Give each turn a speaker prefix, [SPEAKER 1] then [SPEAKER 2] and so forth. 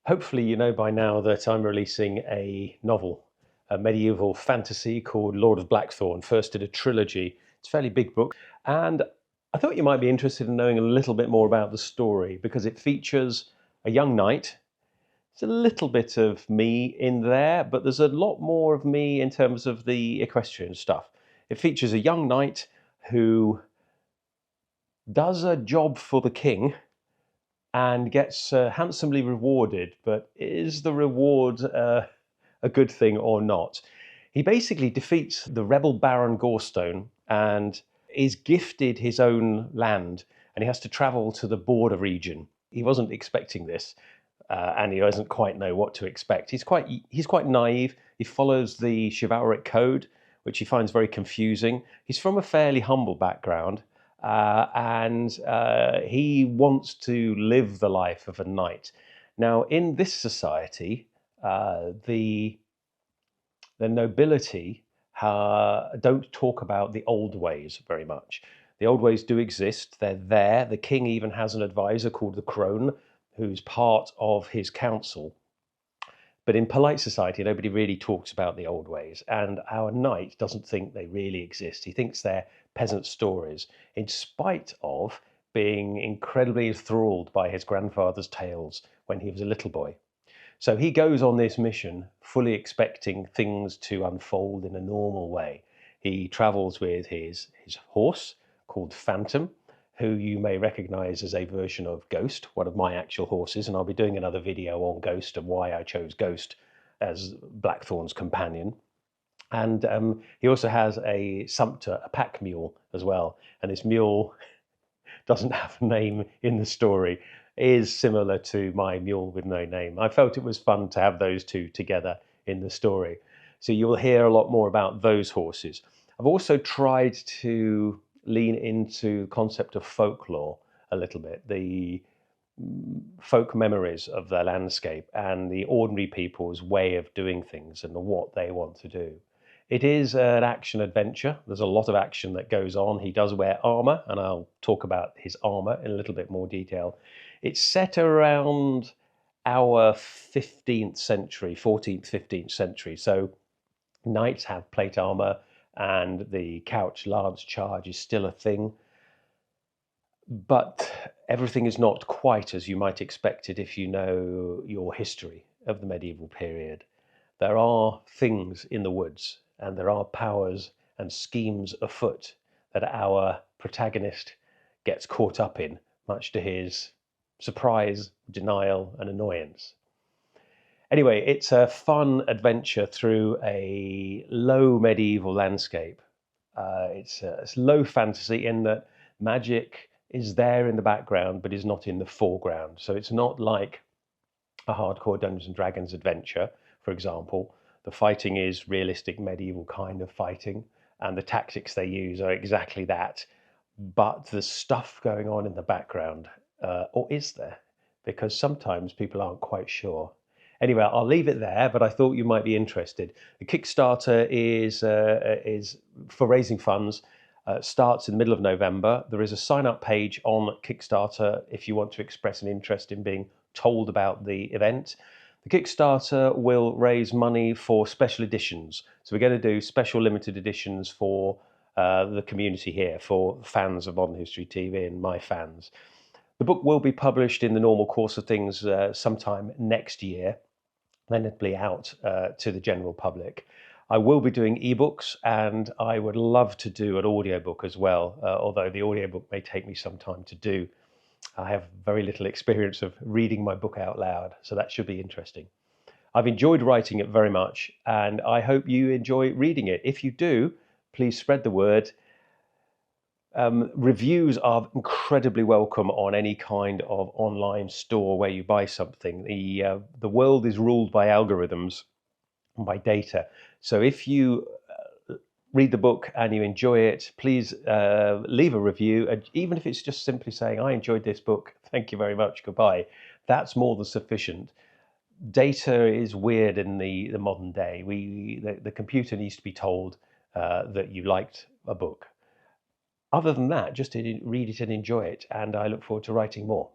[SPEAKER 1] Hopefully you know by now that I'm releasing a novel, a medieval fantasy called Lord of Blackthorne, first in a trilogy. It's a fairly big book, and I thought you might be interested in knowing a little bit more about the story because it features a young knight. There's a little bit of me in there, but there's a lot more of me in terms of the equestrian stuff. It features a young knight who does a job for the king and gets handsomely rewarded, but is the reward a good thing or not? He basically defeats the rebel Baron Gorestone and is gifted his own land, and he has to travel to the border region. He wasn't expecting this, and he doesn't quite know what to expect. He's quite naive. He follows the chivalric code, which he finds very confusing. He's from a fairly humble background, and he wants to live the life of a knight. Now, in this society, the nobility don't talk about the old ways very much. The old ways do exist, they're there. The king even has an advisor called the crone, who's part of his council. But in polite society, nobody really talks about the old ways, and our knight doesn't think they really exist. He thinks they're peasant stories, in spite of being incredibly enthralled by his grandfather's tales when he was a little boy. So he goes on this mission fully expecting things to unfold in a normal way. He travels with his horse called Phantom, who you may recognize as a version of Ghost, one of my actual horses, and I'll be doing another video on Ghost and why I chose Ghost as Blackthorne's companion. And he also has a sumpter, a pack mule as well, and this mule doesn't have a name in the story, is similar to my mule with no name. I felt it was fun to have those two together in the story. So you'll hear a lot more about those horses. I've also tried to lean into the concept of folklore a little bit, the folk memories of the landscape and the ordinary people's way of doing things and what they want to do. It is an action adventure. There's a lot of action that goes on. He does wear armor, and I'll talk about his armor in a little bit more detail. It's set around our 15th century, 14th, 15th century. So knights have plate armor, and the couch lance charge is still a thing. But everything is not quite as you might expect it if you know your history of the medieval period. There are things in the woods, and there are powers and schemes afoot that our protagonist gets caught up in, much to his surprise, denial, and annoyance. Anyway, it's a fun adventure through a low medieval landscape. It's low fantasy in that magic is there in the background but is not in the foreground. So it's not like a hardcore Dungeons and Dragons adventure, for example. The fighting is realistic medieval kind of fighting, and the tactics they use are exactly that. But the stuff going on in the background, or is there? Because sometimes people aren't quite sure. Anyway, I'll leave it there, but I thought you might be interested. The Kickstarter is for raising funds. Starts in the middle of November. There is a sign-up page on Kickstarter if you want to express an interest in being told about the event. The Kickstarter will raise money for special editions. So we're going to do special limited editions for the community here, for fans of Modern History TV and my fans. The book will be published in the normal course of things sometime next year, then it'll be out to the general public. I will be doing ebooks, and I would love to do an audiobook as well, although the audiobook may take me some time to do. I have very little experience of reading my book out loud, so that should be interesting. I've enjoyed writing it very much, and I hope you enjoy reading it. If you do, please spread the word. Reviews are incredibly welcome on any kind of online store where you buy something. The world is ruled by algorithms and by data. So if you read the book and you enjoy it, please leave a review. And even if it's just simply saying, I enjoyed this book, thank you very much, goodbye. That's more than sufficient. Data is weird in the modern day. The computer needs to be told that you liked a book. Other than that, just read it and enjoy it, and I look forward to writing more.